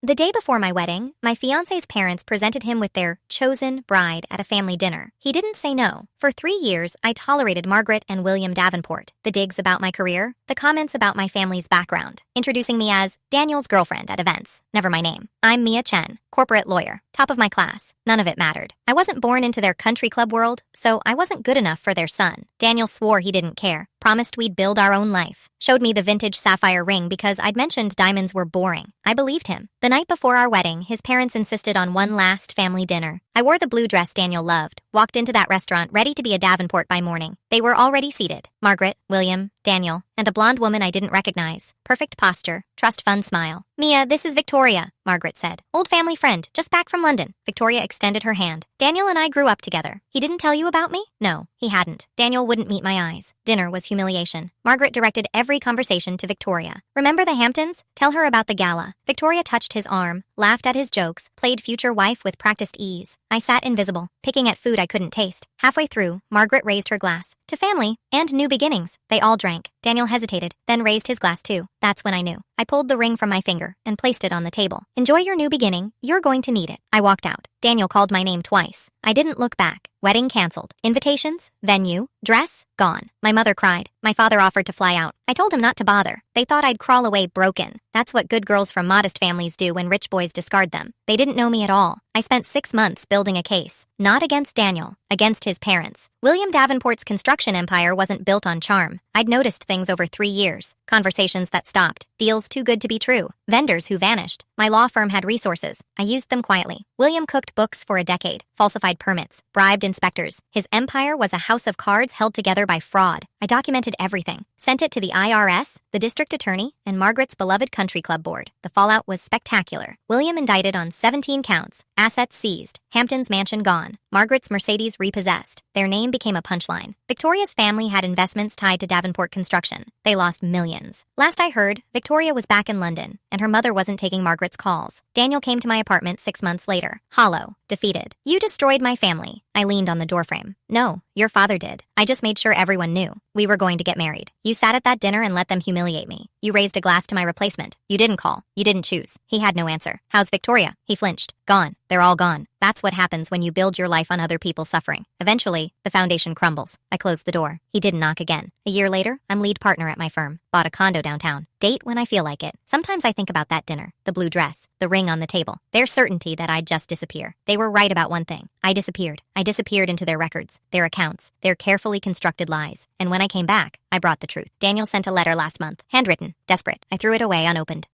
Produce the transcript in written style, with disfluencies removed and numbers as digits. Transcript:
The day before my wedding, my fiancé's parents presented him with their chosen bride at a family dinner. He didn't say no. For 3 years, I tolerated Margaret and William Davenport, the digs about my career, the comments about my family's background, introducing me as Daniel's girlfriend at events. Never my name. I'm Mia Chen, corporate lawyer, top of my class. None of it mattered. I wasn't born into their country club world, so I wasn't good enough for their son. Daniel swore he didn't care, promised we'd build our own life, showed me the vintage sapphire ring because I'd mentioned diamonds were boring. I believed him. The night before our wedding, his parents insisted on one last family dinner. I wore the blue dress Daniel loved, walked into that restaurant ready to be a Davenport by morning. They were already seated. Margaret, William, Daniel, and a blonde woman I didn't recognize. Perfect posture, trust fund smile. Mia, this is Victoria, Margaret said. Old family friend, just back from London. Victoria extended her hand. Daniel and I grew up together. He didn't tell you about me? No, he hadn't. Daniel wouldn't meet my eyes. Dinner was humiliation. Margaret directed every conversation to Victoria. Remember the Hamptons? Tell her about the gala. Victoria touched his arm, laughed at his jokes, played future wife with practiced ease. I sat invisible, picking at food I couldn't taste. Halfway through, Margaret raised her glass. To family and new beginnings. They all drank. Daniel hesitated, then raised his glass too. That's when I knew. I pulled the ring from my finger and placed it on the table. Enjoy your new beginning. You're going to need it. I walked out. Daniel called my name twice. I didn't look back. Wedding canceled. Invitations, venue, dress, gone. My mother cried. My father offered to fly out. I told him not to bother. They thought I'd crawl away broken. That's what good girls from modest families do when rich boys discard them. They didn't know me at all. I spent 6 months building a case. Not against Daniel, against his parents. William Davenport's construction empire wasn't built on charm. I'd noticed things over 3 years. Conversations that stopped. Deals too good to be true. Vendors who vanished. My law firm had resources. I used them quietly. William cooked books for a decade. Falsified permits. Bribed inspectors. His empire was a house of cards held together by fraud. I documented everything. Sent it to the IRS, the district attorney, and Margaret's beloved country club board. The fallout was spectacular. William indicted on 17 counts. Assets seized. Hampton's mansion gone. Margaret's Mercedes repossessed. Their name became a punchline. Victoria's family had investments tied to Davenport Construction. They lost millions. Last I heard, Victoria was back in London, and her mother wasn't taking Margaret's calls. Daniel came to my apartment 6 months later. Hollow. Defeated. You destroyed my family. I leaned on the doorframe. No, your father did. I just made sure everyone knew. We were going to get married. You sat at that dinner and let them humiliate me. You raised a glass to my replacement. You didn't call. You didn't choose. He had no answer. How's Victoria? He flinched. Gone. They're all gone. That's what happens when you build your life on other people's suffering. Eventually, the foundation crumbles. I closed the door. He didn't knock again. A year later, I'm lead partner at my firm. Bought a condo downtown. Date when I feel like it. Sometimes I think about that dinner, the blue dress, the ring on the table, their certainty that I'd just disappear. They were right about one thing. I disappeared. I disappeared into their records, their accounts, their carefully constructed lies. And when I came back, I brought the truth. Daniel sent a letter last month. Handwritten. Desperate. I threw it away unopened.